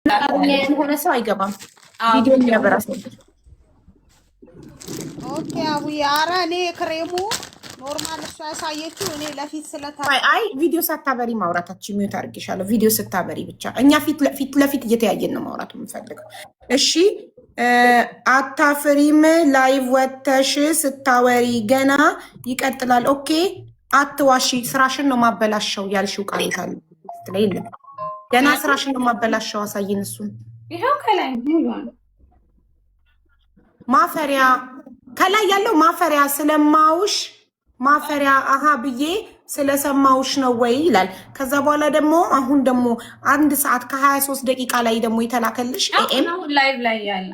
የሆነ ሰው አይገባም። ቪዲዮ የሚያበራስ ነው። ኦኬ አቡዬ፣ ኧረ እኔ ክሬሙ ኖርማል እሷ ያሳየችው እኔ ለፊት አይ ቪዲዮ ሳታበሪ ማውራታችን ሚዩት አድርጌሻለሁ። ቪዲዮ ስታበሪ ብቻ እኛ ፊት ለፊት እየተያየን ነው ማውራት የምንፈልገው። እሺ አታፍሪም? ላይቭ ወተሽ ስታወሪ ገና ይቀጥላል። ኦኬ አትዋሺ። ስራሽን ነው ማበላሸው ያልሽው ቃል ካለ የለም። ገና ስራሽን ነው ማበላሸው። አሳይን እሱን። ይሄው ከላይ ማፈሪያ ከላይ ያለው ማፈሪያ ስለማውሽ ማፈሪያ አሃ ብዬ ስለሰማውሽ ነው ወይ ይላል። ከዛ በኋላ ደግሞ አሁን ደግሞ 1 ሰዓት ከ23 ደቂቃ ላይ ደግሞ የተላከልሽ ኤኤም ላይቭ ላይ ያለ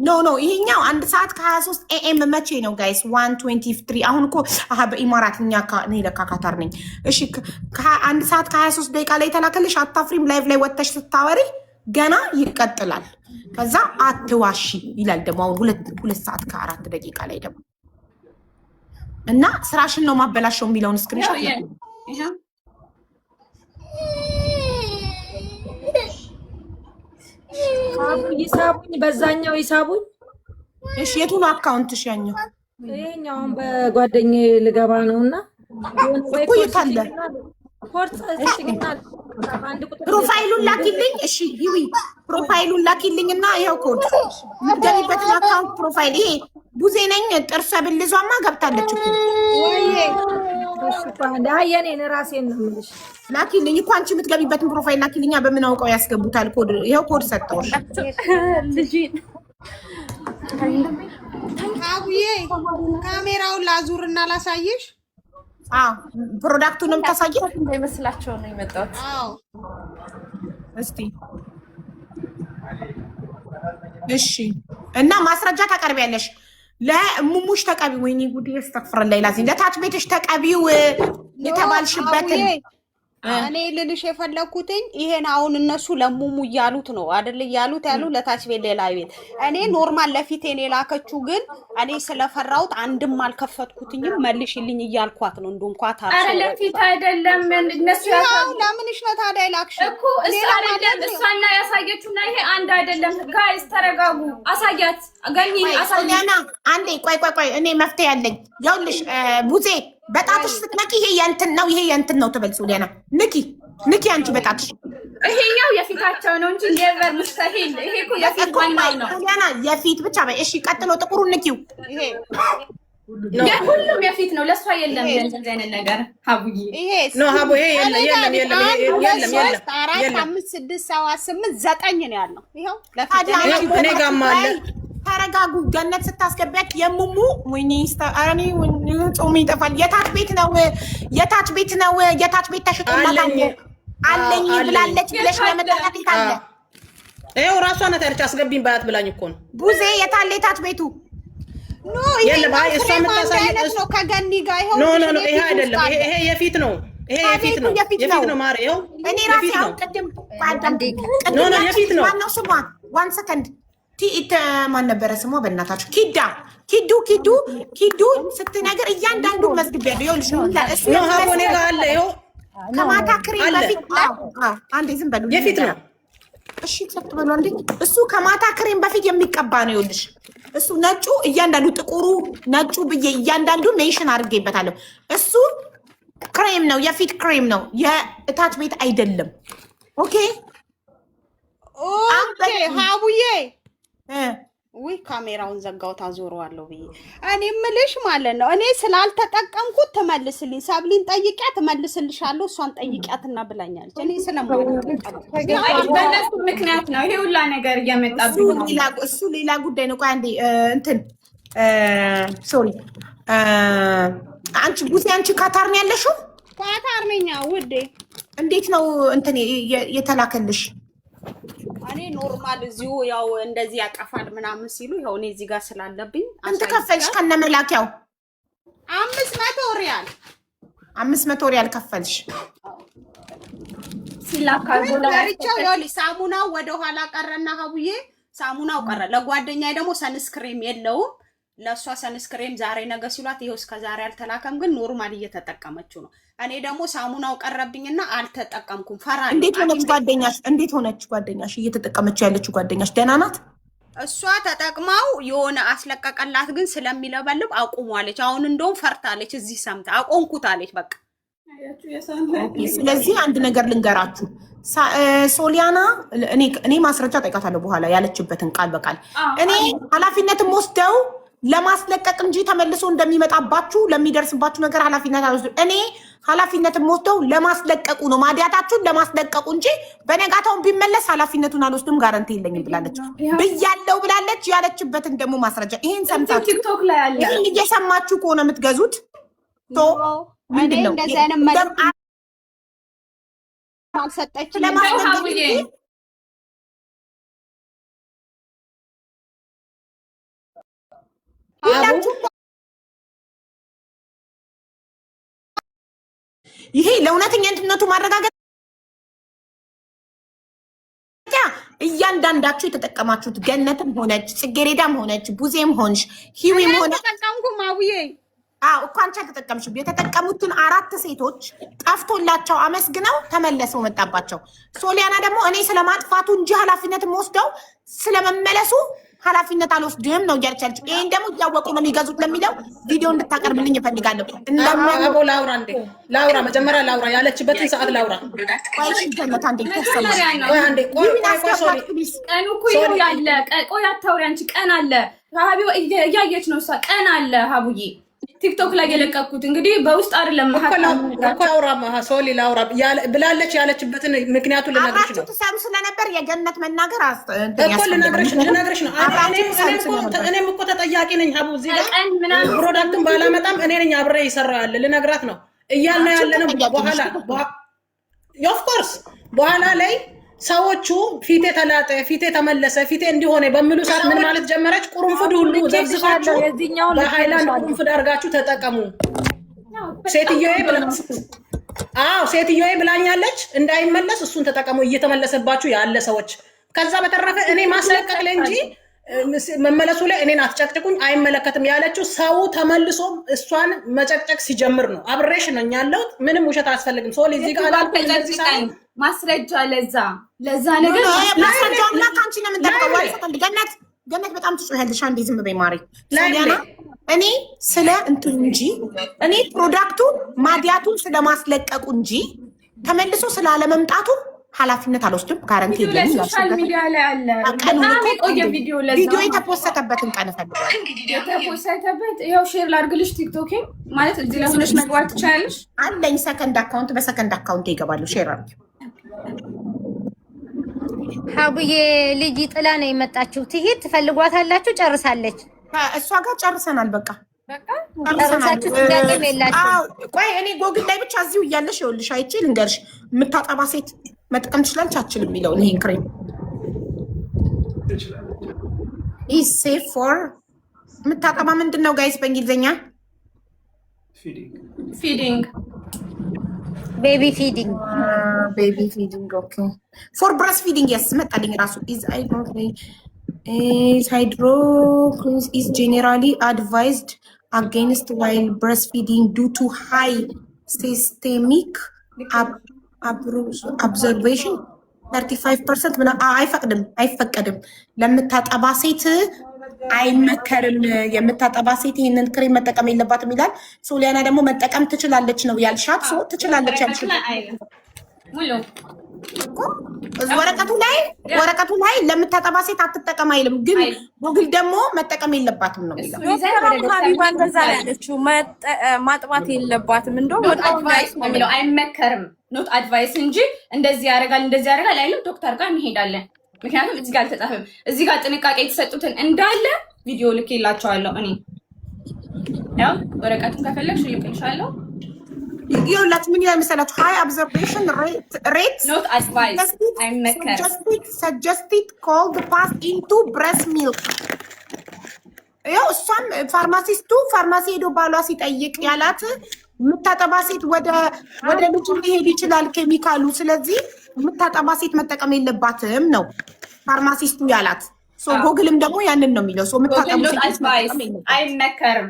ኖ ይሄኛው 1 ሰዓት ከ23 ኤኤም መቼ ነው ጋይስ? 1:23 አሁን እኮ አሃ በኢማራትኛ እኔ ለካ ካታር ነኝ። እሺ 1 ሰዓት ከ23 ደቂቃ ላይ የተላከልሽ አታፍሪም? ላይቭ ላይ ወጥተሽ ስታወሪ ገና ይቀጥላል። ከዛ አትዋሺ ይላል ደግሞ አሁን 2 ሰዓት ከ4 ደቂቃ ላይ ደግሞ እና ስራሽን ነው ማበላሸው የሚለውን ስክሪንሾት ይሳቡኝ፣ በዛኛው ይሳቡኝ። እሺ የቱ ነው አካውንትሽ? ያኛው ይሄኛውን በጓደኛዬ ልገባ ነውና እኮ የታለ ፕሮፋይሉን ላኪልኝ። እሺ ይዊ ፕሮፋይሉን ላኪልኝና ይሄው ኮድ ምትገቢበት አካውንት ፕሮፋይል ይሄ ቡዜ ነኝ። ጥርሰ ብልዟማ ገብታለች እኮ ወይዬ የኔን ራሴን ነው የምልሽ። ላኪልኝ እኮ አንቺ የምትገቢበትን ፕሮፋይል ላኪልኛ። በምን አውቀው ያስገቡታል? ኮድ ይሄው ኮድ ሰጠውሽ። ልጅ አቡዬ ካሜራውን ላዙርና ላሳይሽ። ፕሮዳክቱንም ታሳየው እንዳይመስላቸው ነው የመጣሁት። እስቲ እሺ። እና ማስረጃ ታቀርቢያለሽ። ለሙሙሽ ተቀቢ። ወይኔ ጉድ ያስተፍረን ላይ ላዚ ለታች ቤትሽ ተቀቢው የተባልሽበትን እኔ ልልሽ የፈለኩትኝ ይሄን አሁን እነሱ ለሙሙ እያሉት ነው አይደል? እያሉት ያሉ ለታች ቤት ሌላ ቤት እኔ ኖርማል ለፊት እኔ ላከችው ግን እኔ ስለፈራሁት አንድም አልከፈትኩትኝም መልሽልኝ እያልኳት ነው። እንደውም ኳታ አረ ለፊት አይደለም እነሱ ያው ለምንሽ ነው ታዲያ ላክሽ እኮ እሷና ያሳየችውና ይሄ አንድ አይደለም። ጋይስ ተረጋጉ። አሳያት ገኝ አሳያና አንዴ ቆይ እኔ መፍትሄ ያለኝ ያውልሽ ቡዜ በጣትሽ ስትነቂ ይሄ የእንትን ነው ይሄ የእንትን ነው ትበልጹ ሊያና ንኪ አንቺ በጣትሽ ይሄኛው የፊታቸው ነው እንጂ ኔቨር ሙስተሂል። ይሄ እኮ የፊት ዋናው ነው ሊያና የፊት ብቻ በይ። እሺ ቀጥሎ ጥቁሩ ንኪው። ይሄ ሁሉም የፊት ነው። ለሷ የለም እንደዚህ አይነት ነገር ሀቡዬ። ይሄ ነው ሀቡ። ይሄ የለም 4 5 6 7 8 9 ነው ያለው። ይሄው ለፊት እኔ ጋርም አለ። ተረጋጉ። ገነት ስታስገቢያት የሙሙ ወይኔ ስታአኒ ጾም ይጠፋል። የታች ቤት ነው የታች ቤት ተሽጦላታል አለኝ ብላለች ብለሽ ለመጣጣት ይካለ ይሄው ራሷ ናት ያለች። አስገቢኝ ባያት ብላኝ እኮ ነው ቡዜ። የታለ የታች ቤቱ? ኖ ይሄ እሷ የምታሳየው ነው ከገኒ ጋር። ይሄው ኖ ይሄ አይደለም። ይሄ የፊት ነው። ይሄ የፊት ነው ማር። ይሄው እኔ ራሴ አሁን ቅድም ኖ የፊት ነው። ማነው ስሟ? 1 ሰከንድ ቲኢት ማን ነበረ ስሟ? በእናታችሁ ኪዱ ስትነግር እያንዳንዱ መዝግቢያለሁ። ይኸውልሽ እሱ ነው ሀቦኔ ጋር አለ። ይኸው ከማታ ክሬም በፊት አንዴ ዝም በሉ የፊት ነው። እሺ ሰጥ በሉ አንዴ። እሱ ከማታ ክሬም በፊት የሚቀባ ነው። ይኸውልሽ እሱ ነጩ እያንዳንዱ ጥቁሩ ነጩ ብዬ እያንዳንዱ ሜንሽን አድርጌበታለሁ። እሱ ክሬም ነው፣ የፊት ክሬም ነው፣ የእታች ቤት አይደለም። ኦኬ ሀቡዬ ውይ ካሜራውን ዘጋውት አዞረዋለሁ ብዬ እኔ ምልሽ ማለት ነው። እኔ ስላልተጠቀምኩት ትመልስልኝ። ሰብሊን ጠይቂያት ትመልስልሻለሁ። እሷን ጠይቂያትና ብላኛለች። እኔ ስለማልጠቀም በእነሱ ምክንያት ነው ይሄ ሁላ ነገር እየመጣብኝ ነው። እሱ ሌላ ጉዳይ ነው። ቆይ አንዴ ሶሪ አንቺ ቡዜ አንቺ ካታር ነው ያለሽው? ካታር ነኝ ውዴ። እንዴት ነው እንትን የተላከልሽ? እኔ ኖርማል እዚሁ ያው እንደዚህ ያቀፋል ምናምን ሲሉ ያው እኔ እዚህ ጋር ስላለብኝ አንተ ከፈልሽ ከነመላኪያው 500 ሪያል 500 ሪያል ከፈልሽ። ሲላካል ወላሪቻው ያው ሳሙናው ወደ ኋላ ቀረና ሀቡዬ ሳሙናው ቀረ። ለጓደኛዬ ደግሞ ሰንስክሬም የለውም። ለሷ ሰንስክሬም ዛሬ ነገ ሲሏት ይሄው እስከ ዛሬ አልተላከም፣ ግን ኖርማል እየተጠቀመችው ነው። እኔ ደግሞ ሳሙናው ቀረብኝና አልተጠቀምኩም። ፈራ እንዴት ሆነች ጓደኛሽ? እየተጠቀመች ያለችው ጓደኛሽ ደህና ናት? እሷ ተጠቅማው የሆነ አስለቀቀላት፣ ግን ስለሚለበልብ አቁሟለች። አሁን እንደውም ፈርታለች። እዚህ ሰምታ አቆንኩታለች በቃ። ስለዚህ አንድ ነገር ልንገራችሁ፣ ሶሊያና እኔ ማስረጃ ጠይቃታለሁ በኋላ ያለችበትን ቃል በቃል እኔ ኃላፊነትም ወስደው ለማስለቀቅ እንጂ ተመልሶ እንደሚመጣባችሁ ለሚደርስባችሁ ነገር ኃላፊነት አልወስድም። እኔ ኃላፊነትም ወስደው ለማስለቀቁ ነው ማዲያታችሁን ለማስለቀቁ እንጂ በነጋታውን ቢመለስ ኃላፊነቱን አልወስድም ጋራንቲ የለኝም ብላለች ብያለው ብላለች። ያለችበትን ደግሞ ማስረጃ ይሄን ሰምታችሁ ቲክቶክ ላይ አለ። ይሄን እየሰማችሁ ከሆነ የምትገዙት ምንድን ነው አልሰጠችም ለማስለቀቅ ይሄ ለእውነተኛነቱ ማረጋገጥ እያንዳንዳችሁ የተጠቀማችሁት ገነትም ሆነች ጽጌሬዳም ሆነች ቡዜም ሆንሽ ሂዊም ሆነ ተጠቀምኩም አውዬ እኮ አንቺ አልተጠቀምሽም። የተጠቀሙትን 4 ሴቶች ጠፍቶላቸው አመስግነው ተመለሰው መጣባቸው። ሶሊያና ደግሞ እኔ ስለማጥፋቱ እንጂ ኃላፊነትም ወስደው ስለመመለሱ ኃላፊነት አልወስድም ነው እያለች ያለችው። ይሄን ደግሞ እያወቁ ነው የሚገዙት ለሚለው ቪዲዮ እንድታቀርብልኝ እፈልጋለሁ። አቦ ላውራ እንዴ ላውራ መጀመሪያ ላውራ ያለችበትን ሰዓት ላውራ። ቆይ ጀመታ እንዴ ተሰማ ቆይ አንዴ ቆይ ቀኑ እኮ ይኸው ያለ ቆይ አታውሪ አንቺ። ቀን አለ ሀቢባ እያየች ነው እሷ። ቀን አለ ሀቡዬ ቲክቶክ ላይ የለቀኩት እንግዲህ በውስጥ አይደለም እኮ ላውራ ሶሊ ላውራ ብላለች። ያለችበትን ምክንያቱን ልነግርሽ ነው። ተሰሩ ስለነበር የገነት መናገር እኮ ልነግርሽ ነው። እኔም እኮ ተጠያቂ ነኝ ሀቡ። እዚህ ጋር ፕሮዳክትን ባላመጣም እኔ ነኝ አብሬ እየሰራሁ ያለ ልነግራት ነው እያልን ያለነው። በኋላ ኦፍኮርስ በኋላ ላይ ሰዎቹ ፊቴ ተላጠ፣ ፊቴ ተመለሰ፣ ፊቴ እንዲሆነ በሚሉ ሰዓት ምን ማለት ጀመረች? ቁርንፉድ ሁሉ ዘብዝፋችሁ በሃይላንድ ቁርንፉድ አድርጋችሁ ተጠቀሙ። ሴትዮዬ ብላኛለች እንዳይመለስ እሱን ተጠቀሙ፣ እየተመለሰባችሁ ያለ ሰዎች። ከዛ በተረፈ እኔ ማስለቀቅ ላይ እንጂ መመለሱ ላይ እኔን አትጨቅጭቁኝ፣ አይመለከትም ያለችው ሰው ተመልሶ እሷን መጨቅጨቅ ሲጀምር ነው። አብሬሽ ነኝ ያለሁት። ምንም ውሸት አያስፈልግም። ሶሊ እዚህ ጋር ማስረጃ ለዛ ነገር ማስረጃው እና ካንቺ ነው የምንጠቀመው። ገነት በጣም ትጮያለሽ። አንዴ ዝም በይ ማሪ። ሶሊያና እኔ ስለ እንትን እንጂ እኔ ፕሮዳክቱ ማዲያቱን ስለማስለቀቁ እንጂ ተመልሶ ስላለመምጣቱ ኃላፊነት አልወስድም። ጋራንቲ የለኝም። ሶሻል ሚዲያ ላይ አለ በጣም የቆየ ቪዲዮ ቪዲዮ የተፖሰተበትን ቀን እፈልጋለሁ። የተፖሰተበት ይኸው ሼር ላድርግልሽ። ቲክቶክ ማለት እዚህ ላይ ሆነሽ መግባት ትችላለሽ። አለኝ ሰከንድ አካውንት፣ በሰከንድ አካውንት ይገባሉ። ሼር አድርጊ። ሀቡዬ ልጅ ጥላ ነው የመጣችው። ትሄድ ትፈልጓታላችሁ? ጨርሳለች። እሷ ጋር ጨርሰናል። በቃ ጨርሳችሁ ጥያቄም የላችሁ። ቆይ እኔ ጎግል ላይ ብቻ እዚሁ እያለሽ ይኸውልሽ አይቼ ልንገርሽ። የምታጠባ ሴት መጥቀም ትችላለች አችልም የሚለውን ይሄን ክሬም ኢዝ ሴፍ ፎር የምታጠባ ምንድን ነው ጋይስ በእንግሊዝኛ? ፊዲንግ ቤቢ ፊዲንግ ቤቢ ፊዲንግ ኦኬ ፎር ብረስት ፊዲንግ የስ መጣልኝ ራሱ ኢዝ አይ ዶንት is hydroquinone is generally advised against while breastfeeding due to high systemic observation 35% ምና አይፈቀድም ለምታጠባ ሴት አይመከርም። የምታጠባ ሴት ይሄንን ክሬም መጠቀም የለባትም ይላል። ሶሊያና ደግሞ መጠቀም ትችላለች ነው ያልሻት። ሶ ትችላለች ያልሽ ሙሉ ወረቀቱ ላይ ለምታጠባ ሴት አትጠቀም አይልም፣ ግን ጉግል ደግሞ መጠቀም የለባትም ነው የሚለው። ሀቢባ እንደዛ ነው ያለችው። ማጥባት የለባትም እንደውም አድቫይስ ነው የሚለው፣ አይመከርም ኖት አድቫይስ እንጂ እንደዚህ ያደርጋል አይልም። ዶክተር ጋር እንሄዳለን። ምክንያቱም እዚህ ጋር አልተጻፈም። እዚህ ጋር ጥንቃቄ የተሰጡትን እንዳለ ቪዲዮ ልኬላቸዋለሁ። እኔ ያው ወረቀቱን ከፈለግሽ ልኬልሻለሁ። ይኸውላችሁ ምን ይላል መሰላችሁ? ሃይ ኦብዘርቬሽን ሬት ኖት አድቫይስ አይመከርም። suggested cold pass into breast milk። ያው እሷም ፋርማሲ ሄዶ ባሏ ሲጠይቅ ያላት የምታጠባ ሴት ወደ ልጁ ሊሄድ ይችላል ኬሚካሉ። ስለዚህ የምታጠባ ሴት መጠቀም የለባትም ነው ፋርማሲስቱ ያላት። ጎግልም ደግሞ ያንን ነው የሚለው። የምታጠባ ሴት አይመከርም፣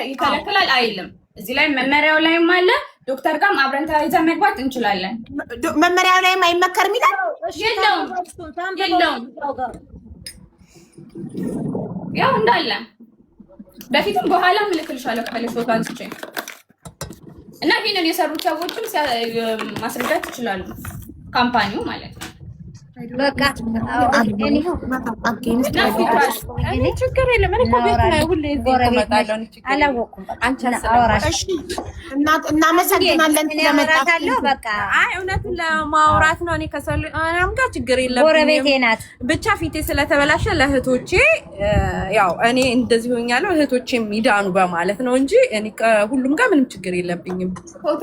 ይከለክላል አይልም። እዚህ ላይ መመሪያው ላይም አለ። ዶክተር ጋርም አብረን ተያይዘን መግባት እንችላለን። መመሪያው ላይም አይመከርም ይላል። የለውም ያው እንዳለ በፊትም በኋላ ምልክልሻለሁ ከፈለሽ ፎቶ አንስቼ እና ይሄንን የሰሩት ሰዎችም ማስረዳት ይችላሉ። ካምፓኒው ማለት ነው። በቃ ችግር የለም። እኔ እኮ ቤት ላይ ሁሌ እመጣለሁ። አላወኩም። እናመሰግናለን ስለመጣችሁ። በቃ አይ እውነቱን ለማውራት ነው። እኔ ከሰላም ጋር ችግር የለም። ጎረቤቴ ናት። ብቻ ፊቴ ስለተበላሸ ለእህቶቼ ያው እኔ እንደዚህ ሆኛለሁ እህቶቼም ይዳኑ በማለት ነው እንጂ እኔ ከሁሉም ጋር ምንም ችግር የለብኝም። ፎቶ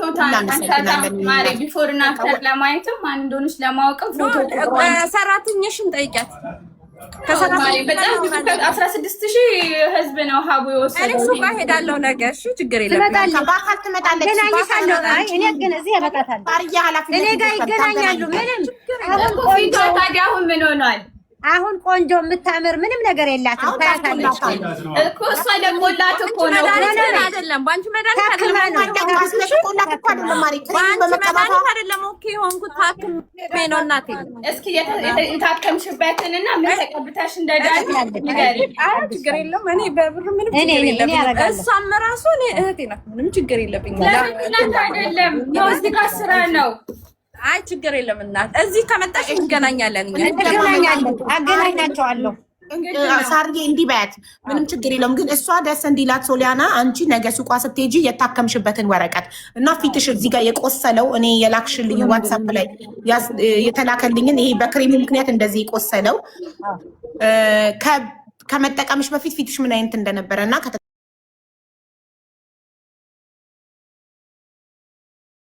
ማሪ ቢፎር እና አፍተር ለማየትም ማን እንደሆነች ለማወቅም ፎቶ ሰራተኛሽን ጠይቂያት። በጣም 16,000 ህዝብ ነው ሀቡ የወሰደው። እኔ ሱቅ ሄዳለሁ ነገ። እሺ ችግር የለም። በአካል ትመጣለች። ገናኝሻለሁ። አይ እኔ ግን እዚህ ያበቃታል። እኔ ጋር ይገናኛሉ። ምንም አሁን ታዲያ አሁን ምን ሆኗል? አሁን ቆንጆ የምታምር ምንም ነገር የላትም። ታያታለች እኮ እሷ ደሞላት እኮ ነው። አይደለም ባንቺ መድኃኒት አይደለም። ኦኬ ሆንኩት ታክሜ ነው እናቴ። እስኪ የታከምሽበትንና ምን ተቀብተሽ እንደዳን ንገሪኝ። ችግር የለም። እኔ በብር ምንም ችግር የለብኝም። እሷም ራሱ እኔ እህቴ ናት። ምንም ችግር የለብኝም። ለምን አይደለም ነው እዚህ ጋር ስራ ነው። አይ ችግር የለም እናት። እዚህ ከመጣሽ እንገናኛለን። አገናኛቸዋለሁ። ሳርዬ እንዲህ በያት፣ ምንም ችግር የለውም። ግን እሷ ደስ እንዲላት ሶሊያና፣ አንቺ ነገ ሱቋ ስትሄጂ የታከምሽበትን ወረቀት እና ፊትሽ እዚህ ጋር የቆሰለው እኔ የላክሽልኝ ዋትሳፕ ላይ የተላከልኝን ይሄ በክሬሙ ምክንያት እንደዚህ የቆሰለው ከመጠቀምሽ በፊት ፊትሽ ምን አይነት እንደነበረ እና